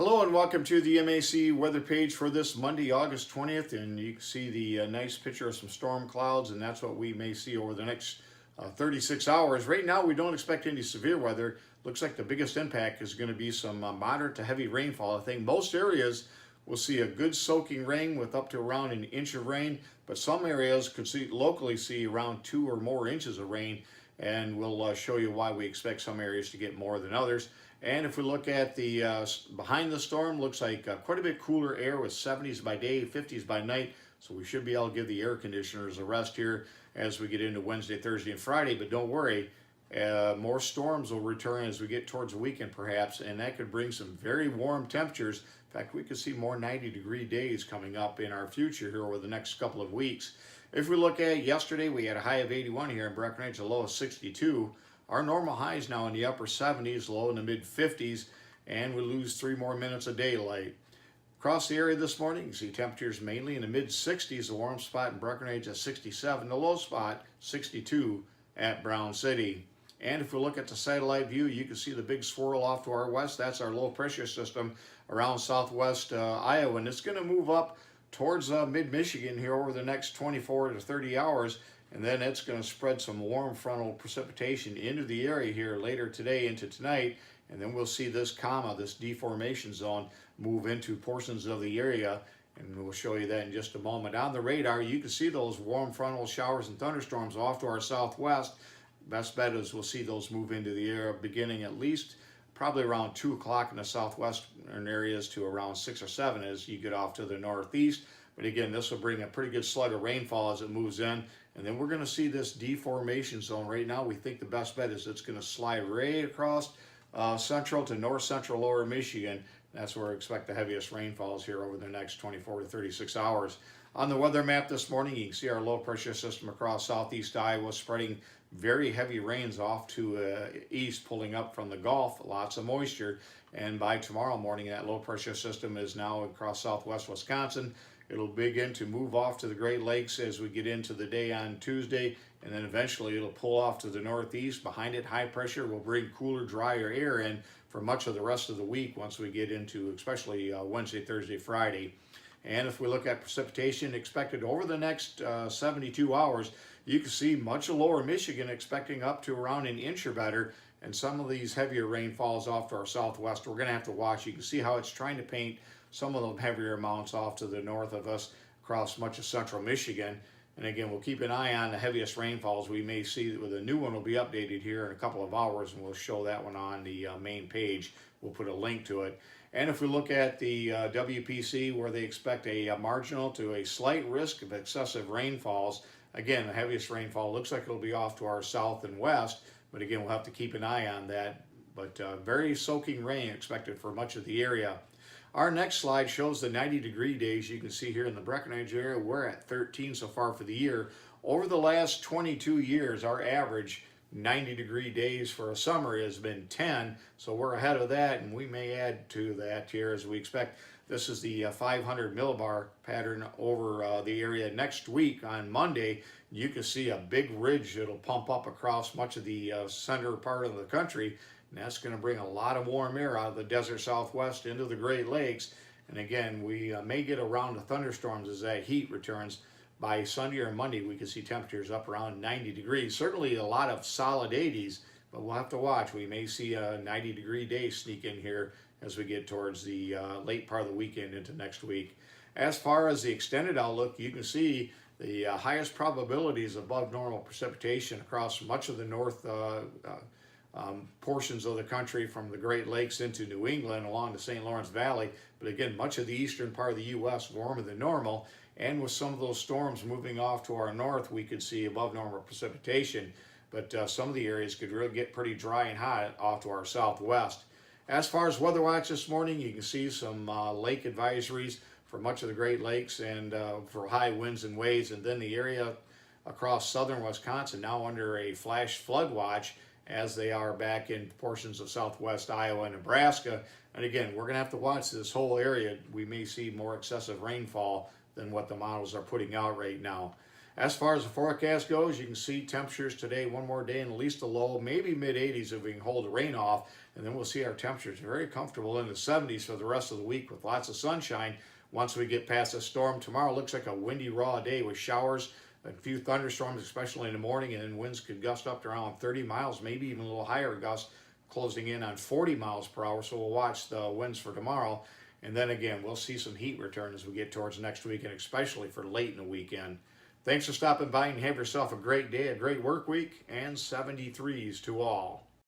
Hello and welcome to the MAC weather page for this Monday, August 20th. And you can see the nice picture of some storm clouds, and that's what we may see over the next 36 hours. Right now, we don't expect any severe weather. Looks like the biggest impact is going to be some moderate to heavy rainfall. I think most areas will see a good soaking rain with up to around an inch of rain, but some areas could locally see around 2 or more inches of rain. And we'll show you why we expect some areas to get more than others. And if we look at the behind the storm, looks like quite a bit cooler air with 70s by day, 50s by night. So we should be able to give the air conditioners a rest here as we get into Wednesday, Thursday, and Friday. But don't worry, more storms will return as we get towards the weekend perhaps, and that could bring some very warm temperatures. In fact, we could see more 90-degree days coming up in our future here over the next couple of weeks. If we look at yesterday, we had a high of 81 here in Breckenridge, a low of 62. Our normal high is now in the upper 70s, low in the mid 50s, and we lose 3 more minutes of daylight. Across the area this morning, you see temperatures mainly in the mid 60s, the warm spot in Breckenridge at 67, the low spot 62 at Brown City. And if we look at the satellite view, you can see the big swirl off to our west. That's our low pressure system around southwest Iowa, and it's going to move up towards mid-Michigan here over the next 24 to 30 hours, and then it's going to spread some warm frontal precipitation into the area here later today into tonight, and then we'll see this this deformation zone, move into portions of the area, and we'll show you that in just a moment. On the radar, you can see those warm frontal showers and thunderstorms off to our southwest. Best bet is we'll see those move into the area beginning at least probably around 2 o'clock in the southwestern areas to around 6 or 7 as you get off to the northeast. But again, this will bring a pretty good slug of rainfall as it moves in. And then we're going to see this deformation zone. Right now, we think the best bet is it's going to slide right across central to north central lower Michigan. That's where we expect the heaviest rainfalls here over the next 24 to 36 hours. On the weather map this morning, you can see our low pressure system across southeast Iowa spreading very heavy rains off to east, pulling up from the Gulf, lots of moisture. And by tomorrow morning, that low pressure system is now across southwest Wisconsin. It'll begin to move off to the Great Lakes as we get into the day on Tuesday, and then eventually it'll pull off to the northeast. Behind it, high pressure will bring cooler, drier air in for much of the rest of the week once we get into especially Wednesday, Thursday, Friday. And if we look at precipitation expected over the next 72 hours, you can see much of lower Michigan expecting up to around an inch or better, and some of these heavier rainfalls off to our southwest we're going to have to watch. You can see how it's trying to paint some of the heavier amounts off to the north of us across much of central Michigan. And again, we'll keep an eye on the heaviest rainfalls we may see. With a new one will be updated here in a couple of hours, and we'll show that one on the main page. We'll put a link to it. And if we look at the WPC, where they expect a marginal to a slight risk of excessive rainfalls, again, the heaviest rainfall looks like it'll be off to our south and west, but again, we'll have to keep an eye on that. But very soaking rain expected for much of the area. Our next slide shows the 90-degree days. You can see here in the Breckenridge area, we're at 13 so far for the year. Over the last 22 years, our average 90-degree days for a summer has been 10, so we're ahead of that, and we may add to that here as we expect. This is the 500 millibar pattern over the area next week on Monday. You can see a big ridge that'll pump up across much of the center part of the country, and that's going to bring a lot of warm air out of the desert southwest into the Great Lakes. And again, we may get a round of thunderstorms as that heat returns. By Sunday or Monday, we could see temperatures up around 90 degrees. Certainly a lot of solid 80s, but we'll have to watch. We may see a 90-degree day sneak in here as we get towards the late part of the weekend into next week. As far as the extended outlook, you can see the highest probabilities above normal precipitation across much of the north portions of the country from the Great Lakes into New England along the St. Lawrence Valley. But again, much of the eastern part of the U.S. warmer than normal. And with some of those storms moving off to our north, we could see above normal precipitation. But some of the areas could really get pretty dry and hot off to our southwest. As far as weather watch this morning, you can see some lake advisories for much of the Great Lakes and for high winds and waves. And then the area across southern Wisconsin now under a flash flood watch, as they are back in portions of southwest Iowa and Nebraska. And again, we're going to have to watch this whole area. We may see more excessive rainfall than what the models are putting out right now. As far as the forecast goes, you can see temperatures today, one more day, and at least a low, maybe mid 80s if we can hold the rain off. And then we'll see our temperatures very comfortable in the 70s for the rest of the week with lots of sunshine. Once we get past the storm, tomorrow looks like a windy, raw day with showers, a few thunderstorms, especially in the morning, and then winds could gust up to around 30 miles, maybe even a little higher gusts, closing in on 40 miles per hour. So we'll watch the winds for tomorrow. And then again, we'll see some heat return as we get towards next weekend, especially for late in the weekend. Thanks for stopping by and have yourself a great day, a great work week, and 73s to all.